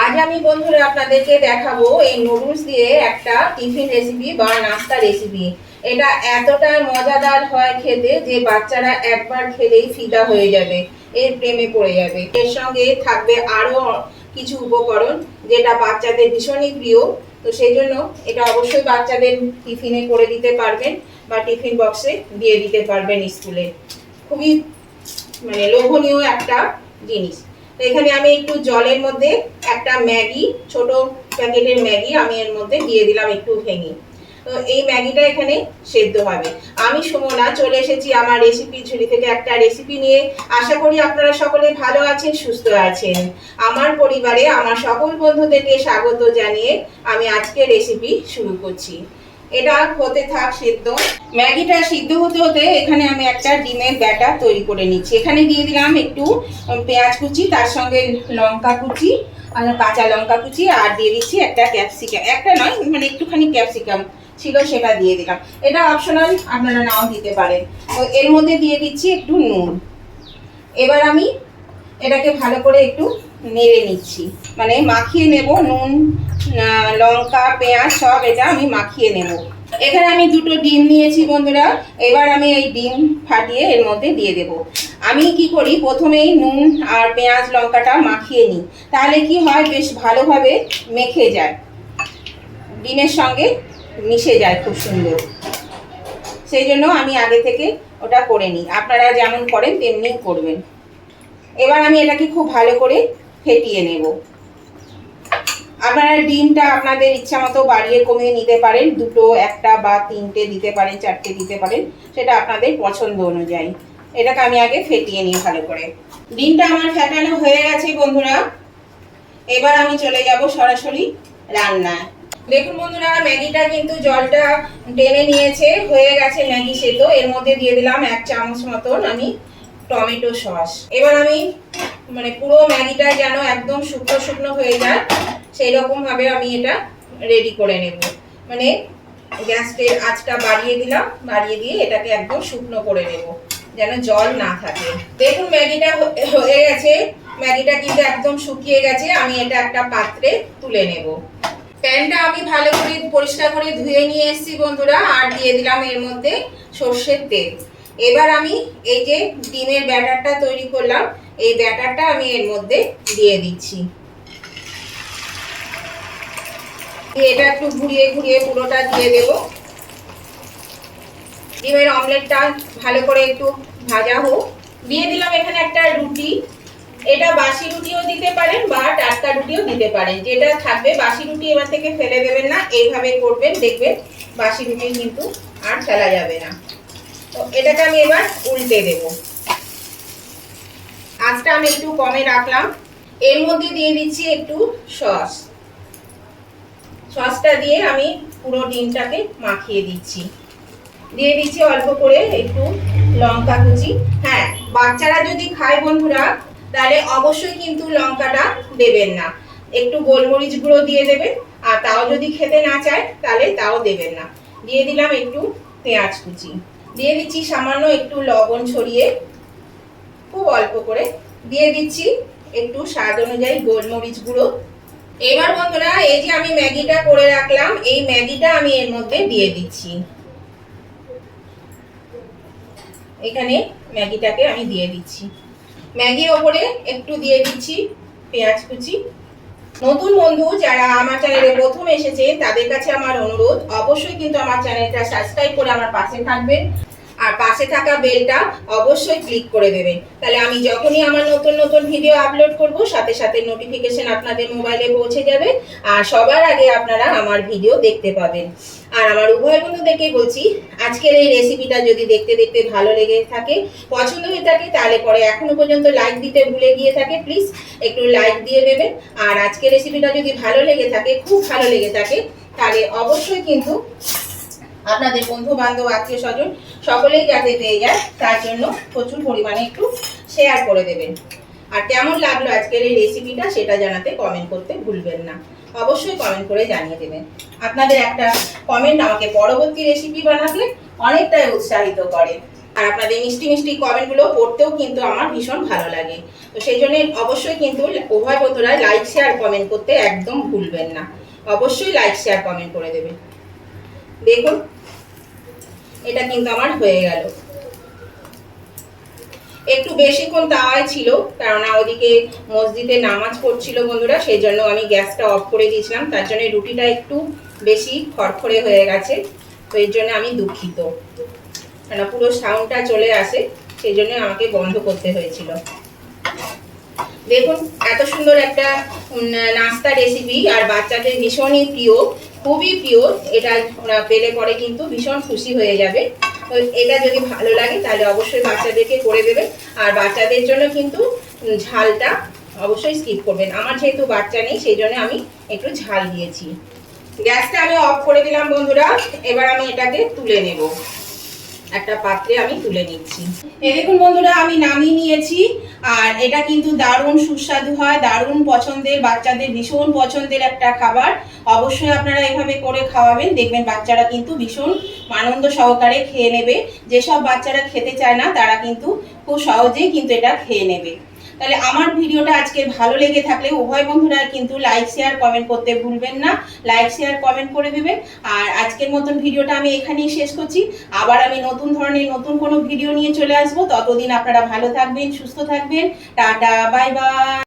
আজ আমি বন্ধুরা আপনাদেরকে দেখাবো এই নুডলস দিয়ে একটা টিফিন রেসিপি বা নাস্তা রেসিপি। এটা এতটাই মজাদার হয় খেতে যে বাচ্চারা একবার খেলেই ফিদা হয়ে যাবে, এর প্রেমে পড়ে যাবে। এর সঙ্গে থাকবে আরো কিছু উপকরণ যেটা বাচ্চাদের ভীষণই প্রিয়। তো সেই জন্য এটা অবশ্যই বাচ্চাদের টিফিনে করে দিতে পারবেন বা টিফিন বক্সে দিয়ে দিতে পারবেন স্কুলে। খুবই লোভনীয় একটা জিনিস। তো এখানে আমি একটু জলের মধ্যে একটা ম্যাগি, ছোট প্যাকেটের ম্যাগি আমি এর মধ্যে দিয়ে দিলাম একটু ভেঙে। তো এই ম্যাগিটা এখানে সেদ্ধ হবে। আমি সুমনা চলে এসেছি আমার রেসিপি ঝুড়ি থেকে একটা রেসিপি নিয়ে। আশা করি আপনারা সকলে ভালো আছেন, সুস্থ আছেন। আমার পরিবারে আমার সকল বন্ধুদেরকে স্বাগত জানিয়ে আমি আজকে রেসিপি শুরু করছি। এটা হতে থাক সিদ্ধ। ম্যাগিটা সিদ্ধ হতে হতে এখানে আমি একটা ডিমের ব্যাটার তৈরি করে নিচ্ছি। এখানে দিয়ে দিলাম একটু পেঁয়াজ কুচি, তার সঙ্গে লঙ্কা কুচি, কাঁচা লঙ্কা কুচি, আর দিয়ে দিচ্ছি একটা ক্যাপসিকাম। একটা নয়, একটুখানি ক্যাপসিকাম ছিল সেটা দিয়ে দিলাম। এটা অপশনাল, আপনারা নাও দিতে পারেন। তো এর মধ্যে দিয়ে দিচ্ছি একটু নুন। এবার আমি এটাকে ভালো করে একটু নেড়ে নিচ্ছি, মাখিয়ে নেব। নুন, লঙ্কা, পেঁয়াজ সব এটা আমি মাখিয়ে নেব। এখানে আমি দুটো ডিম নিয়েছি বন্ধুরা। এবার আমি এই ডিম ফাটিয়ে এর মধ্যে দিয়ে দেব। আমি কি করি, প্রথমেই নুন আর পেঁয়াজ লঙ্কাটা মাখিয়ে নিই, তাহলে কি হয়, বেশ ভালোভাবে মেখে যায়, ডিমের সঙ্গে মিশে যায় খুব সুন্দর। সেই জন্য আমি আগে থেকে ওটা করে নিই। আপনারা যেমন করেন তেমনি করবেন। এবার আমি এটাকে খুব ভালো করে ফেটিয়ে নেব। আপনারা ডিমটা আপনাদের ইচ্ছা মতো বাড়িয়ে কমিয়ে নিতে পারেন, দুটো, একটা বা তিনটে দিতে পারেন, চারটে দিতে পারেন, সেটা আপনাদের পছন্দ অনুযায়ী। এটাকে আমি আগে ফেটিয়ে নিই ভালো করে। ডিমটা আমার ফেটানো হয়ে গেছে বন্ধুরা। এবার আমি চলে যাব সরাসরি রান্নায়। দেখুন বন্ধুরা, ম্যাগিটা কিন্তু জলটা টেনে নিয়েছে, হয়ে গেছে ম্যাগি সেদ্ধ। এর মধ্যে দিয়ে দিলাম 1 চামচ মতন আমি টমেটো সস। এবার আমি পুরো ম্যাগিটা যেন একদম শুকনো শুকনো হয়ে যায় সেই রকম ভাবে আমি এটা রেডি করে নেব। গ্যাসের আঁচটা বাড়িয়ে দিলাম, বাড়িয়ে দিয়ে এটাকে একদম শুকনো করে নেব যেন জল না থাকে। দেখুন ম্যাগিটা হয়ে গেছে, ম্যাগিটা কিন্তু একদম শুকিয়ে গেছে। আমি এটা একটা পাত্রে তুলে নেব। প্যানটা আমি ভালো করে পরিষ্কার করে ধুয়ে নিয়ে এসেছি বন্ধুরা, আর দিয়ে দিলাম এর মধ্যে সর্ষের তেল। এবার আমি এই যে ডিমের ব্যাটারটা তৈরি করলাম, এই ব্যাটারটা আমি এর মধ্যে দিয়ে দিচ্ছি। এটা একটু ঘুরিয়ে ঘুরিয়ে পুরোটা দিয়ে দেব। ডিমের অমলেটটা ভালো করে একটু ভাজা হোক। দিয়ে দিলাম এখানে একটা রুটি। এটা বাসি রুটিও দিতে পারেন বা টাটকা রুটিও দিতে পারেন, যেটা থাকবে। বাসি রুটি এবার থেকে ফেলে দেবেন না, এইভাবে করবেন, দেখবেন বাসি রুটি কিন্তু আর ফেলা যাবে না। তো এটাকে আমি এবার উল্টে দেব। আঁচটা আমি একটু কমে রাখলাম। এর মধ্যে দিয়ে দিচ্ছি একটু সস। সসটা দিয়ে আমি পুরো ডিমটাকে মাখিয়ে দিচ্ছি। দিয়ে দিচ্ছি অল্প করে একটু লঙ্কা কুচি। হ্যাঁ, বাচ্চারা যদি খায় বন্ধুরা, তাহলে অবশ্যই কিন্তু লঙ্কাটা দেবেন না, একটু গোলমরিচ গুঁড়ো দিয়ে দেবেন। আর তাও যদি খেতে না চায় তাহলে তাও দেবেন না। দিয়ে দিলাম একটু পেঁয়াজ কুচি, দিয়ে দিচ্ছি সামান্য একটু লবণ ছড়িয়ে, খুব অল্প করে দিয়ে দিচ্ছি একটু স্বাদ অনুযায়ী গোলমরিচ গুঁড়ো। এবার বন্ধুরা, এই যে আমি ম্যাগিটা করে রাখলাম, এই ম্যাগিটা আমি এর মধ্যে দিয়ে দিচ্ছি। এখানে ম্যাগিটাকে আমি দিয়ে দিচ্ছি। ম্যাগির ওপরে একটু দিয়ে দিচ্ছি পেঁয়াজ কুচি। নতুন বন্ধু যারা আমার চ্যানেলে প্রথম এসেছে তাদের কাছে আমার অনুরোধ, অবশ্যই কিন্তু আমার চ্যানেলটা সাবস্ক্রাইব করে আমার পাশে থাকবেন, আর পাশে থাকা বেলটা অবশ্যই ক্লিক করে দেবেন। তাহলে আমি যখনই আমার নতুন নতুন ভিডিও আপলোড করব, সাথে সাথে নোটিফিকেশন আপনাদের মোবাইলে পৌঁছে যাবে, আর সবার আগে আপনারা আমার ভিডিও দেখতে পাবেন। আর আমার উভয় বন্ধুদেরকে বলছি, আজকের এই রেসিপিটা যদি দেখতে দেখতে ভালো লেগে থাকে, পছন্দ হয়ে থাকে, তাহলে পরে এখনো পর্যন্ত লাইক দিতে ভুলে গিয়ে থাকে, প্লিজ একটু লাইক দিয়ে দেবেন। আর আজকের রেসিপিটা যদি ভালো লেগে থাকে, খুব ভালো লেগে থাকে, তাহলে অবশ্যই কিন্তু আপনাদের বন্ধু বান্ধব আত্মীয় স্বজন সকলেই যাতে পেয়ে যায়, তার জন্য প্রচুর পরিমাণে একটু শেয়ার করে দেবেন। আর কেমন লাগলো আজকের এই রেসিপিটা সেটা জানাতে কমেন্ট করতে ভুলবেন না, অবশ্যই কমেন্ট করে জানিয়ে দেবেন। আপনাদের একটা কমেন্ট আমাকে পরবর্তী রেসিপি বানাতে অনেকটাই উৎসাহিত করে। আর আপনাদের মিষ্টি মিষ্টি কমেন্টগুলো পড়তেও কিন্তু আমার ভীষণ ভালো লাগে। তো সেই জন্য অবশ্যই কিন্তু উভয় বন্ধুরা লাইক শেয়ার কমেন্ট করতে একদম ভুলবেন না, অবশ্যই লাইক শেয়ার কমেন্ট করে দেবেন। দেখুন এটা কিন্তু আমার হয়ে গেল। একটু বেশিক্ষণ তাওয়ায় ছিল, কেননা ওদিকে মসজিদে নামাজ পড়ছিল বন্ধুরা, সেই জন্য আমি গ্যাসটা অফ করে দিয়েছিলাম, তার জন্য রুটিটা একটু বেশি খড়খড়ে হয়ে গেছে। তো এর জন্য আমি দুঃখিত, কেননা পুরো সাউন্ডটা চলে আসে, সেই জন্য আমাকে বন্ধ করতে হয়েছিল। দেখুন এত সুন্দর একটা নাস্তা রেসিপি, আর বাচ্চাদের ভীষণই প্রিয়, খুবই প্রিয়। এটা ওরা পেলে পরে কিন্তু ভীষণ খুশি হয়ে যাবে। তো এটা যদি ভালো লাগে তাহলে অবশ্যই বাচ্চাদেরকে করে দেবেন। আর বাচ্চাদের জন্য কিন্তু ঝালটা অবশ্যই স্কিপ করবেন। আমার যেহেতু বাচ্চা নেই সেই জন্য আমি একটু ঝাল দিয়েছি। গ্যাসটা আমি অফ করে দিলাম বন্ধুরা। এবার আমি এটাকে তুলে নেব, একটা পাত্রে আমি তুলে নিচ্ছি। এই দেখুন বন্ধুরা আমি নামিয়ে নিয়েছি। আর এটা কিন্তু দারুণ সুস্বাদু হয়, দারুণ পছন্দের, বাচ্চাদের ভীষণ পছন্দের একটা খাবার। অবশ্যই আপনারা এভাবে করে খাওয়াবেন, দেখবেন বাচ্চারা কিন্তু ভীষণ আনন্দ সহকারে খেয়ে নেবে। যেসব বাচ্চারা খেতে চায় না তারা কিন্তু খুব সহজেই কিন্তু এটা খেয়ে নেবে। তাহলে আমার ভিডিওটা আজকে ভালো লেগে থাকলে উভয় বন্ধুরা কিন্তু লাইক শেয়ার কমেন্ট করতে ভুলবেন না, লাইক শেয়ার কমেন্ট করে দেবেন। আর আজকের মতন ভিডিওটা আমি এখানেই শেষ করছি। আবার আমি নতুন ধরনের নতুন কোনো ভিডিও নিয়ে চলে আসবো। ততদিন আপনারা ভালো থাকবেন, সুস্থ থাকবেন। Tata, bye bye.